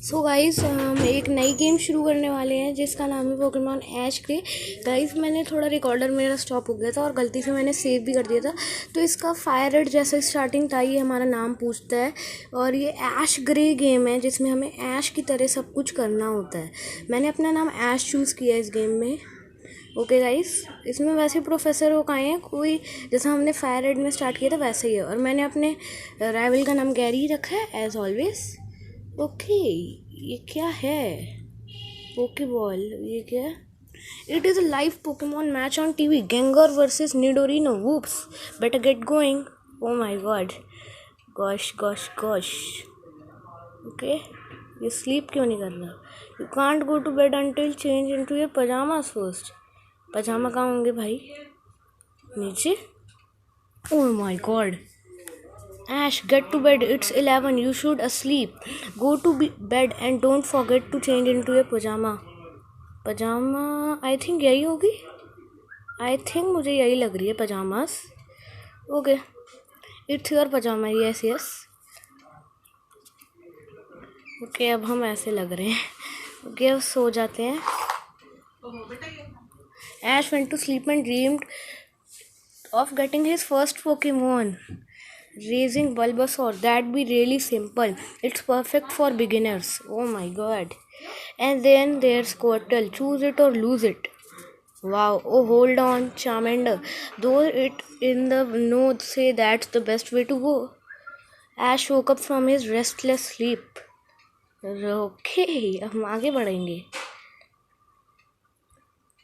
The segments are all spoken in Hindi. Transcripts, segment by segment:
सो गाइस हम एक नई गेम शुरू करने वाले हैं जिसका नाम है पोकेमॉन ऐश ग्रे। गाइस मैंने थोड़ा रिकॉर्डर मेरा स्टॉप हो गया था और गलती से मैंने सेव भी कर दिया था, तो इसका फायर रेड जैसा स्टार्टिंग था, ये हमारा नाम पूछता है। और ये ऐश ग्रे गेम है जिसमें हमें ऐश की तरह सब कुछ करना होता है। मैंने अपना नाम ऐश चूज़ किया इस गेम में। ओके गाइस, इसमें वैसे प्रोफेसर ओक आए हैं, कोई जैसा हमने फायर रेड में स्टार्ट किया था वैसे ही है। और मैंने अपने राइवल का नाम गैरी रखा है एज ऑलवेज। ओके, ये क्या है? पोकेबॉल, ये क्या है? It is a live Pokemon match on TV, Gengar versus Nidorino. Whoops, better get going. Oh my god, gosh gosh gosh. Okay, ये स्लीप क्यों नहीं कर रहा? You can't go to bed until change into your pajamas first. पजामा कहाँ होंगे भाई? नीचे? Oh my god. Ash, get to bed. It's 11. You should asleep. Go to bed and don't forget to change into your pajama. Pyjama I think यही होगी। आई थिंक मुझे यही लग रही है, pyjamas. Okay, it's your pyjama. Yes yes. Okay, अब हम ऐसे लग रहे हैं। ओके, अब सो जाते हैं। Ash went to sleep and dreamed of getting his first Pokemon. Raising Bulbasaur, that'd be really simple. It's perfect for beginners. Oh my god. And then there's Squirtle. Choose it or lose it. Wow. Oh, hold on, Charmander. Though it in the note say that's the best way to go. Ash woke up from his restless sleep. Okay, अब हम आगे बढ़ेंगे।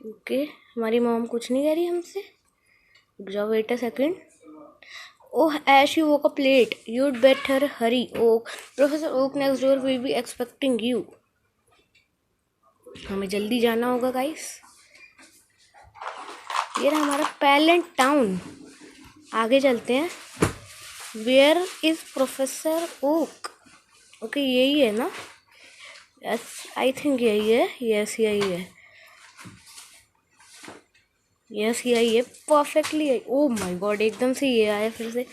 ओके, हमारी मॉम कुछ नहीं कह रही हमसे। रुक जाओ, wait a second. Oh, Ash, you woke up late. You'd better hurry. Oak, Professor Oak next door will be expecting you. हमें जल्दी जाना होगा गाइस। ये रहा हमारा पैलेंट टाउन। आगे चलते हैं। Where is Professor Oak? Okay, यही है ना? यस, आई थिंक यही है। यस, यही है। यस, यही है, परफेक्टली है। ओ माय गॉड, एकदम से ये आया फिर से।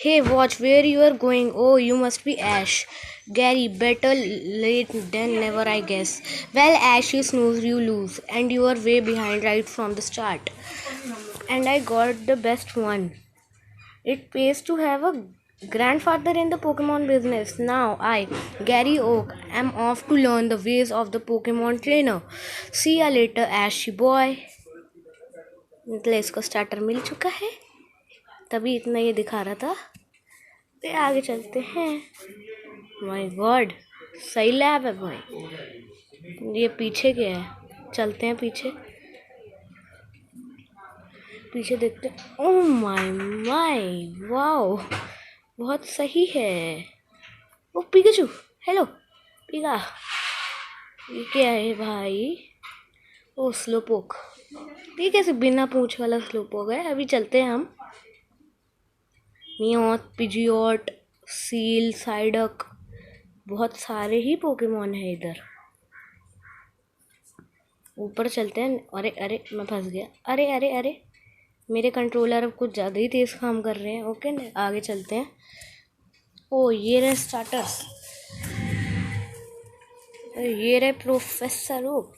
Hey watch where you are going. Oh you must be Ash. Gary, better late than never I guess. Well Ash, you snooze you lose and you are way behind right from the start and I got the best one. It pays to have a grandfather in the Pokemon business. Now I, Gary Oak, am off to learn the ways of the Pokemon trainer. See ya later, Ashy boy. मतलब इसको स्टार्टर मिल चुका है, तभी इतना ये दिखा रहा था। तो आगे चलते हैं। माय गॉड, सही लैब है भाई। ये पीछे क्या है? चलते हैं पीछे। पीछे देखते हैं। ओह माय माय, वाओ, बहुत सही है। ओ पिकाचू, हेलो पिका। ये क्या है भाई? ओ स्लोपोक। ये कैसे बिना पूंछ वाला स्लोपोक है? अभी चलते हैं हम। मियोट, पिजियोट, सील, साइडक, बहुत सारे ही पोकेमॉन है इधर। ऊपर चलते हैं। अरे अरे, मैं फंस गया। अरे अरे अरे, मेरे कंट्रोलर अब कुछ ज़्यादा ही तेज़ काम कर रहे हैं। ओके, आगे चलते हैं। ओ ये रहे स्टार्टर्स। ये रहे professor Oak.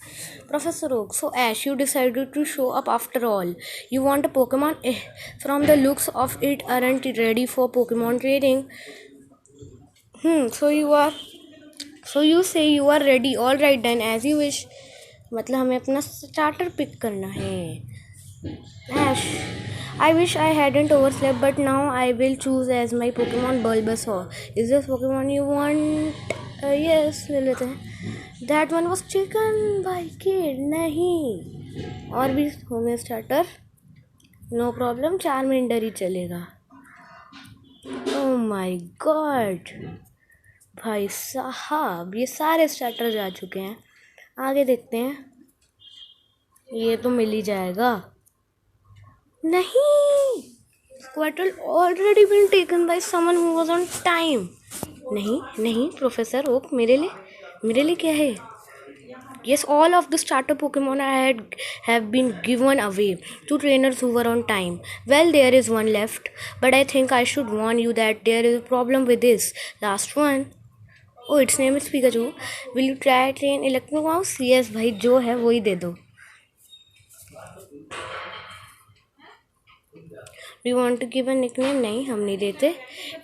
Professor Oak, so Ash, you decided to show up after all. You want a Pokemon? From the looks of it, aren't ready for Pokemon training. So you say you are ready. All right then, as you wish. मतलब हमें अपना स्टार्टर पिक करना है। Ash, I wish I hadn't overslept, but now I will choose as my Pokemon Bulbasaur. Is this Pokemon you want? Yes, ले लेते हैं। That one was chicken by kid. नहीं, और भी होंगे स्टार्टर। नो प्रॉब्लम, चार्मेंडर ही चलेगा। ओह माय गॉड भाई साहब, ये सारे स्टार्टर जा चुके हैं। आगे देखते हैं। ये तो मिल ही जाएगा। नहीं, Squirtle already been taken by someone who was on time. नहीं नहीं, प्रोफेसर ओक, मेरे लिए क्या है? Yes, all of the starter Pokemon have been given away to trainers who were on time. Well, there is one left, but I think I should warn you that there is a problem with this last one. Oh its name is Pikachu, will you try train electro mouse? Yes भाई, जो है वही दे दो। Do you want to give a nickname? नहीं, हम नहीं देते।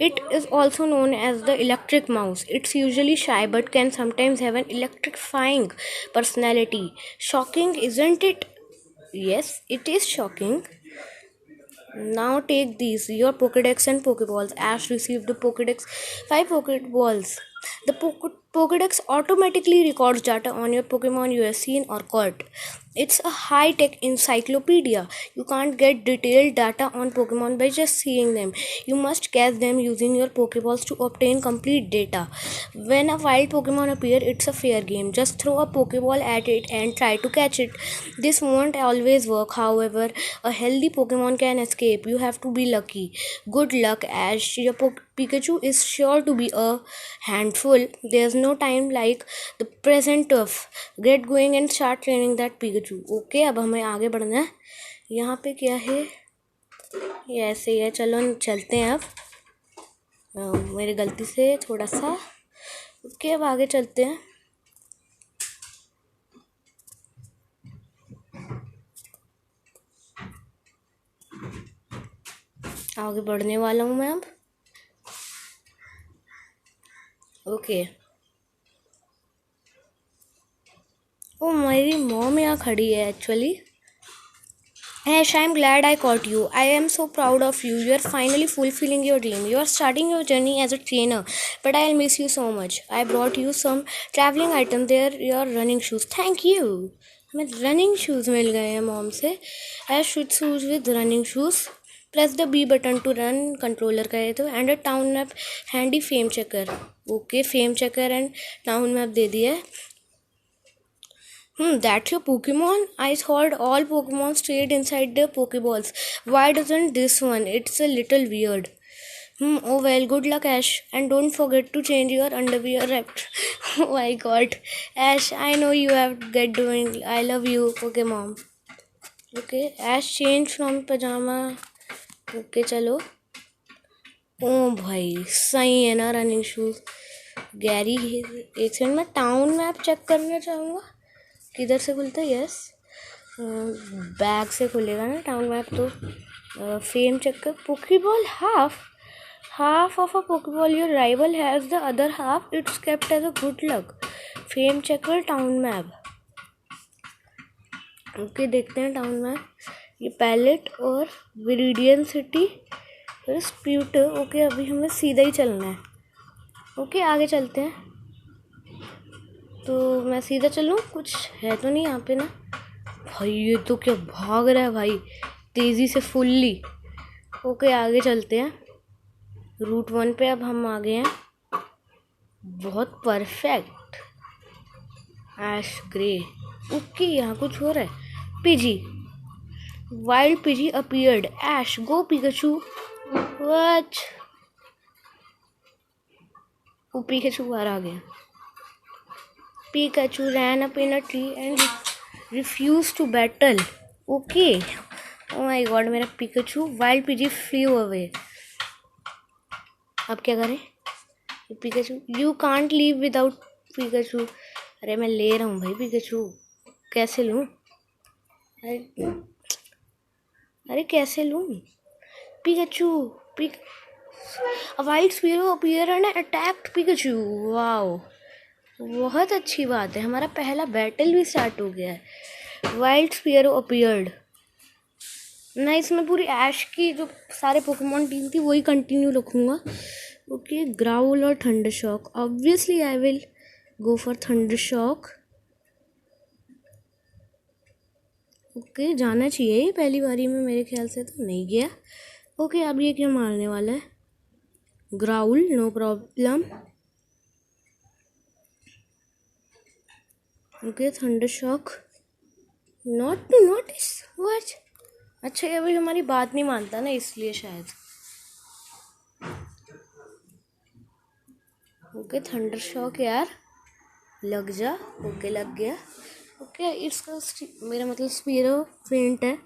It is also known as the electric mouse. It's usually shy but can sometimes have an electrifying personality. Shocking, isn't it? Yes, it is shocking. Now take these, your Pokedex and Pokeballs. Ash received the Pokedex, 5 Pokeballs. The Pokedex automatically records data on your Pokemon you have seen or caught. It's a high-tech encyclopedia. You can't get detailed data on Pokemon by just seeing them. You must catch them using your Pokeballs to obtain complete data. When a wild Pokemon appears, it's a fair game. Just throw a Pokeball at it and try to catch it. This won't always work, however. A healthy Pokemon can escape. You have to be lucky. Good luck, Ash. Your Pikachu is sure to be a handful. There's no time like the present of. Get going and start training that Pikachu. Okay, अब हमें आगे बढ़ना है। यहाँ पे क्या है? ये ऐसे ही है। चलो चलते हैं अब। मेरी गलती से थोड़ा सा। ओके, अब आगे चलते हैं। आगे बढ़ने वाला हूँ मैं अब। ओके। ओ, मेरी मॉम यहाँ खड़ी है actually. Ash, I'm glad I caught you. I am so proud of you. You are finally fulfilling your dream. You are starting your journey as a trainer, but I'll miss you so much. I brought you some traveling items. They're your running shoes. Thank you. हमें रनिंग शूज़ मिल गए हैं मॉम से। Ash should shoes with running shoes. Press the B button to run. Controller कहे तो and a town map handy fame checker. Okay, fame checker and town map दे दिया है। That's your Pokemon? I thought all Pokemon stayed inside their Pokeballs. Why doesn't this one? It's a little weird. Oh well, good luck, Ash. And don't forget to change your underwear after. Oh my god. Ash, I know you have to get doing. I love you. Okay, mom. Okay, Ash change from pajama. Okay, चलो। ओ भाई, सही है ना रनिंग शूज़। गैरी, एक सेकंड में टाउन मैप चेक करना चाहूँगा। किधर से खुलता है? यस, बैग से खुलेगा ना टाउन मैप तो। Fame checker, pokeball half of a pokeball your rival has the other half, it's kept as a good luck. Fame checker town map. Okay, देखते हैं टाउन मैप। ये पैलेट और विरिडियन सिटी और स्प्यूटर। ओके, अभी हमें सीधा ही चलना है। ओके, आगे चलते हैं। तो मैं सीधा चलूँ? कुछ है तो नहीं यहाँ पे ना? भाई ये तो क्या भाग रहा है भाई, तेज़ी से फुल्ली। ओके, आगे चलते हैं। रूट 1 पे अब हम आ गए हैं। बहुत परफेक्ट। ऐश ग्रे। ओके, यहाँ कुछ हो रहा है। Pidgey, wild Pidgey appeared. Ash go Pikachu. What? वो पिकाचू बाहर आ गया। Pikachu ran up in a tree and refused to battle. Okay. Oh my god, मेरा Pikachu wild Pidgey flew away. अब क्या करें? Pikachu, you can't leave without Pikachu. अरे मैं ले रहा हूँ भाई Pikachu. कैसे लूँ? अरे कैसे लूँ? Pikachu. A wild Spearow appeared and attacked Pikachu. Wow. बहुत अच्छी बात है, हमारा पहला बैटल भी स्टार्ट हो गया है। Wild Spearow appeared. मैं इसमें पूरी ऐश की जो सारे पोकेमॉन टीम थी वही कंटिन्यू रखूँगा। ओके, ग्राउल और thunder shock. Obviously I will go for thunder shock. Okay, जाना चाहिए पहली बारी में, मेरे ख्याल से तो नहीं गया। ओके, अब ये क्या मारने वाला है? Growl, no problem. Okay, thunder shock. Not to notice what? अच्छा, ये भाई हमारी बात नहीं मानता ना, इसलिए शायद। ओके, थंडर शॉक यार, लग जा। ओके, लग गया। ओके, इसका मेरा मतलब स्पीरो फेंट है।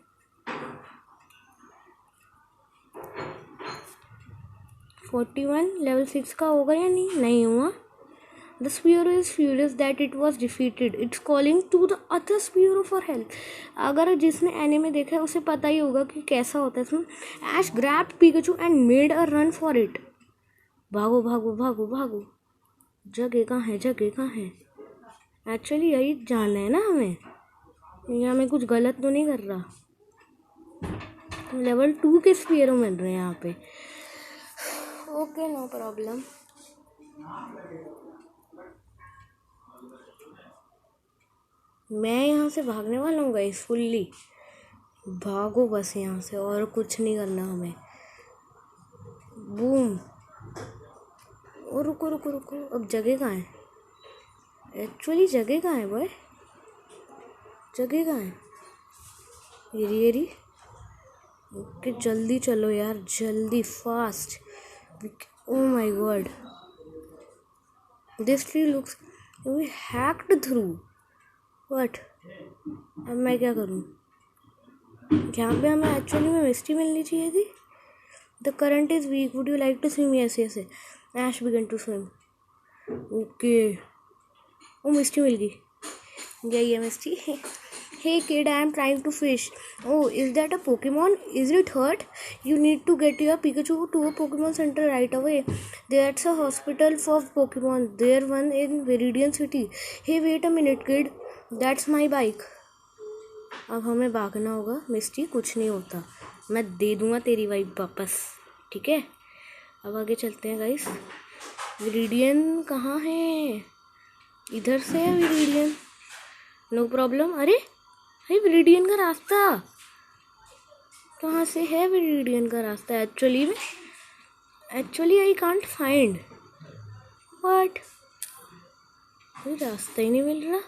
लेवल 6 का होगा या नहीं हुआ। The Spearow is furious that it was defeated. It's calling to the other Spearow for help. अगर जिसने एनीमे देखा है उसे पता ही होगा कि कैसा होता है इसमें. Ash grabbed Pikachu and made a run for it. भागो भागो भागो भागो. जगह कहाँ है, जगह कहाँ है. एक्चुअली यही जानना है ना हमें. यहाँ मैं कुछ गलत तो नहीं कर रहा. लेवल 2 के स्पीयरो मिल रहे हैं यहाँ पे. Okay, no problem. मैं यहाँ से भागने वाला हूँ गाइस. फुल्ली भागो बस यहाँ से, और कुछ नहीं करना हमें. बूम. और रुको रुको रुको, अब जगह कहाँ है. एक्चुअली जगह कहाँ है बॉय, जगह कहाँ है. येरी. ओके जल्दी चलो यार, जल्दी fast. Oh my God, this tree looks we hacked through. What. अब मैं क्या करूँ. यहाँ पे हमें एक्चुअली में मिस्टी मिलनी चाहिए थी. The current is weak, would you like to swim. Yes yes. Ash began to swim. Okay. Oh Misty मिल गई. यही है मिस्टी. Hey kid, I am trying to fish. Oh, is that a Pokemon? Is it hurt? You need to get your Pikachu to a Pokemon Center right away. There's a hospital for Pokemon. There one in Viridian City. Hey, wait a minute, kid. That's my bike. अब हमें भागना होगा. मिस्टी कुछ नहीं होता, मैं दे दूँगा तेरी बाइक वापस. ठीक है, अब आगे चलते हैं गाइस. विरिडियन कहाँ है. इधर से है विरिडियन. No problem. अरे विरिडियन का रास्ता कहाँ से है. विरिडियन का रास्ता actually I can't find. What. कोई रास्ता ही नहीं मिल रहा.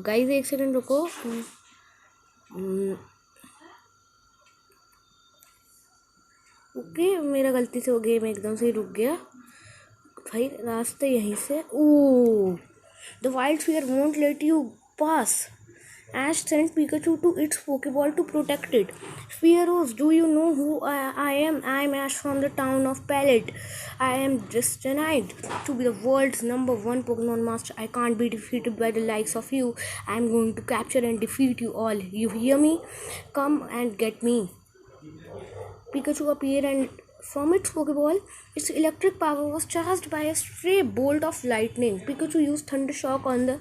गाइस एक सेकंड रुको. ओके, मेरा गलती से वो गेम एकदम से ही रुक गया भाई. रास्ता यहीं से. Oh, the wild Spearow won't let you pass. Ash sent Pikachu to its Pokeball to protect it. Spearows, do you know who I am? I am Ash from the town of Pallet. I am destined to be the world's #1 Pokemon master. I can't be defeated by the likes of you. I am going to capture and defeat you all. You hear me? Come and get me. Pikachu appeared and from its Pokeball, its electric power was charged by a stray bolt of lightning. Pikachu used Thunder Shock on the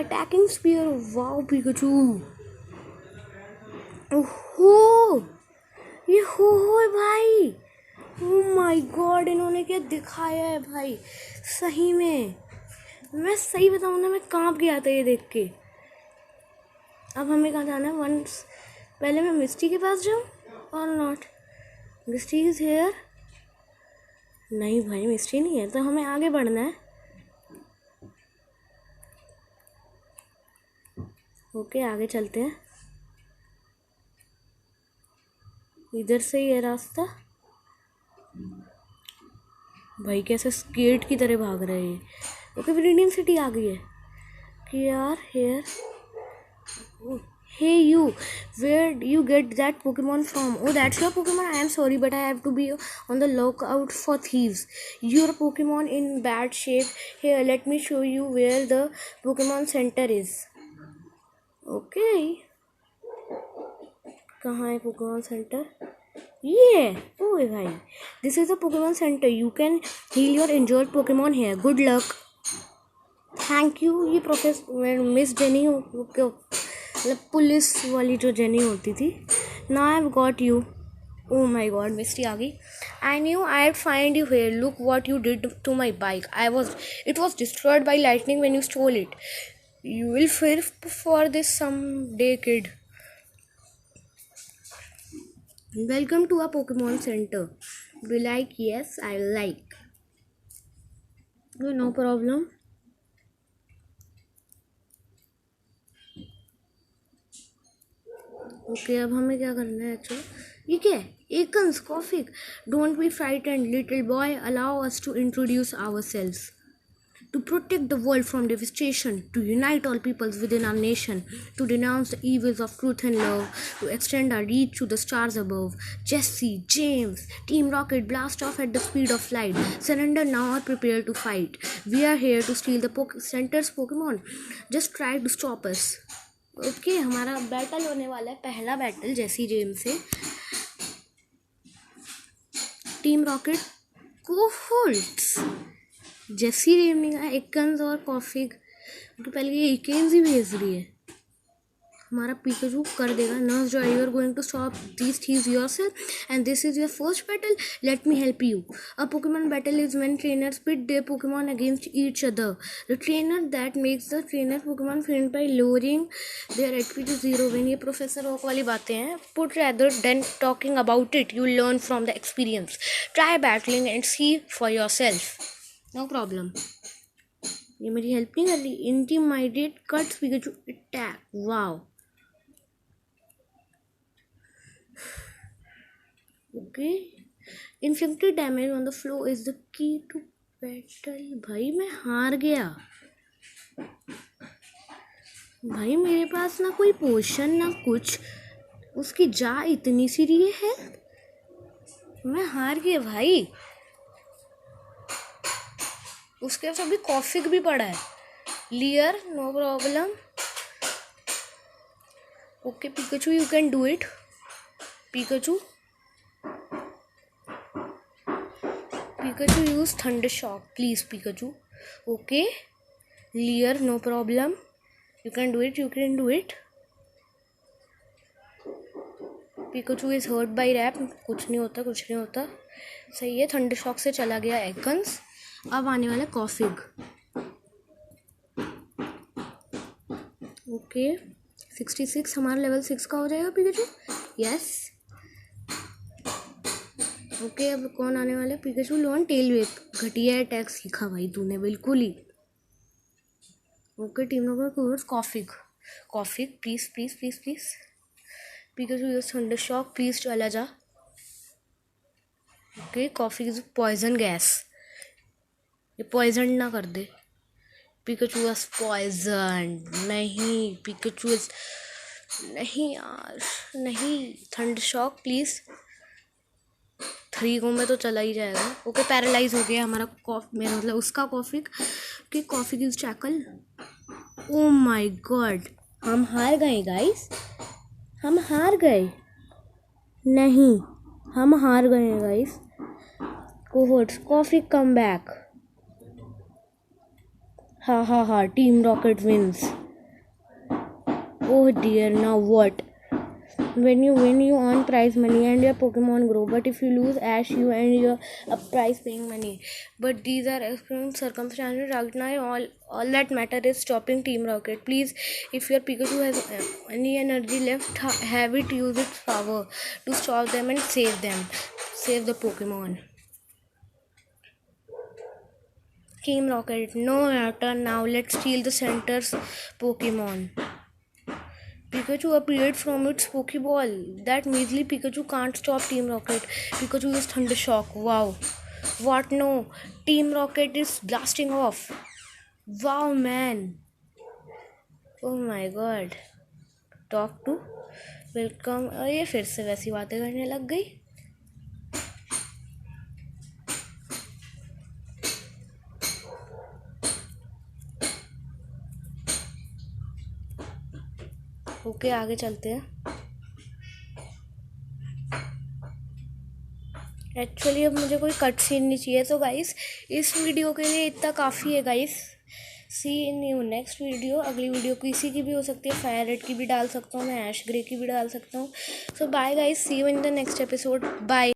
attacking Spearow. Wow, Pikachu! ओहो, ये हो है भाई. Oh my God, इन्होंने क्या दिखाया है भाई. सही में मैं सही बताऊँ ना, मैं कांप गया था ये देख के. अब हमें कहाँ जाना है. वंस पहले मैं मिस्टी के पास जाऊँ और नॉट. Misty is here. नहीं भाई, मिस्टी नहीं है, तो हमें आगे बढ़ना है. ओके, आगे चलते हैं. इधर से ही है रास्ता. भाई कैसे स्केट की तरह भाग रहे हैं. ओके, विरिडियन सिटी आ गई है. कि यार hair. Hey you, where do you get that Pokemon from? Oh, that's your Pokemon? I am sorry, but I have to be on the lookout for thieves. Your Pokemon in bad shape. Here, let me show you where the Pokemon Center is. Okay. कहाँ है Pokemon Center? Yeah. Oh भाई, this is the Pokemon Center. You can heal your injured Pokemon here. Good luck. Thank you. ये प्रोफेसर मिस जेनी मतलब पुलिस वाली जो जेनी होती थी. Now I've got you. Oh my God, मिस्टी आ गई. I knew I'd find you here. Look what you did to my bike. It was destroyed by lightning when you stole it. You will fear for this someday, kid. Welcome to our Pokemon Center. Do you like? Yes, I like. No problem. Okay, अब हमें क्या करना है. अच्छा, ये क्या है. Ekans Koffing. Don't be frightened little boy, allow us to introduce ourselves. to protect the world from devastation, to unite all peoples within our nation, to denounce the evils of truth and love, to extend our reach to the stars above. Jesse, James, Team Rocket, blast off at the speed of light. Surrender now or prepare to fight. We are here to steal the center's Pokemon. Just try to stop us. Okay हमारा बैटल होने वाला है, पहला बैटल जेसी जेम से. टीम रॉकेट को होल्ड्स. जेसी जेम ने एकन्स और कॉफिक पहले ये इकेन्स ही भेज रही है. हमारा पिकाचू कर देगा. Nurse Joy, you are going to stop these thieves yourself and this is your first battle. Let me help you. A Pokemon battle is when trainers pit their Pokemon against each other. The trainer that makes the trainer Pokemon faint by lowering their HP to 0. When ये प्रोफेसर ओक वाली बातें हैं, put rather than talking about it, you learn from the experience. Try battling and see for yourself. No problem. ये मेरी हेल्प नहीं कर रही. Intimidate cuts Pikachu attack. Wow. Okay. Inflicted damage on the floor is the key to battle. भाई मैं हार गया. भाई मेरे पास ना कोई पोशन ना कुछ. उसकी जा इतनी सी रही है. मैं हार गया भाई. उसके पास अभी कॉफिक भी पड़ा है. लियर no problem. Okay Pikachu, you can do it. Pikachu, use Thunder Shock, please, Pikachu. Okay, Leer, no problem. You can do it. Pikachu is hurt by Rap. कुछ नहीं होता. सही है. Thunder Shock से चला गया Ekans. अब आने वाला कॉफिग. ओके 66 हमारा लेवल 6 का हो जाएगा पिकाचू. यस. ओके अब कौन आने वाला है. पिकाचू लॉन टेल वेप. घटिया अटैक सीखा भाई तूने बिल्कुल ही. ओके टीम नंबर कोर्स Koffing please. Pikachu use thunder shock, please चला जा. Okay Koffing is poison gas. ये पॉइजन ना कर दे. Pikachu is poison. नहीं पिकाचू इज नहीं यार नहीं. Thunder shock please. 3 को में तो चला ही जाएगा. ओके पैरालाइज हो गया हमारा मेरा मतलब उसका कॉफिक. कि Koffing is tackle. Oh my god हम हार गए गाइस. हम हार गए. नहीं हम हार गए गाइस. कोहोर्ट्स Koffing come back. Ha team Rocket wins. Oh dear now what. When you win, you earn prize money and your Pokemon grow. But if you lose, Ash, you and your prize paying money. But these are extreme circumstances. Right now, all that matter is stopping Team Rocket. Please, if your Pikachu has any energy left, have it use its power to stop them and save them. Save the Pokemon. Team Rocket, no matter now. Let's steal the center's Pokemon. Pikachu appeared from its Pokeball. That measly Pikachu can't stop Team Rocket. Pikachu is Thunder Shock. Wow. What no? Team Rocket is blasting off. Wow man. Oh my god. Talk to. Welcome. ये फिर से वैसी बातें करने लग गई. ओके आगे चलते हैं. एक्चुअली अब मुझे कोई कट सीन नहीं चाहिए. तो गाइस इस वीडियो के लिए इतना काफ़ी है guys. See in you next video. अगली वीडियो किसी की भी हो सकती है. फायर रेड की भी डाल सकता हूँ मैं. ऐश ग्रे की भी डाल सकता हूँ. So bye guys. See you in the next episode. Bye.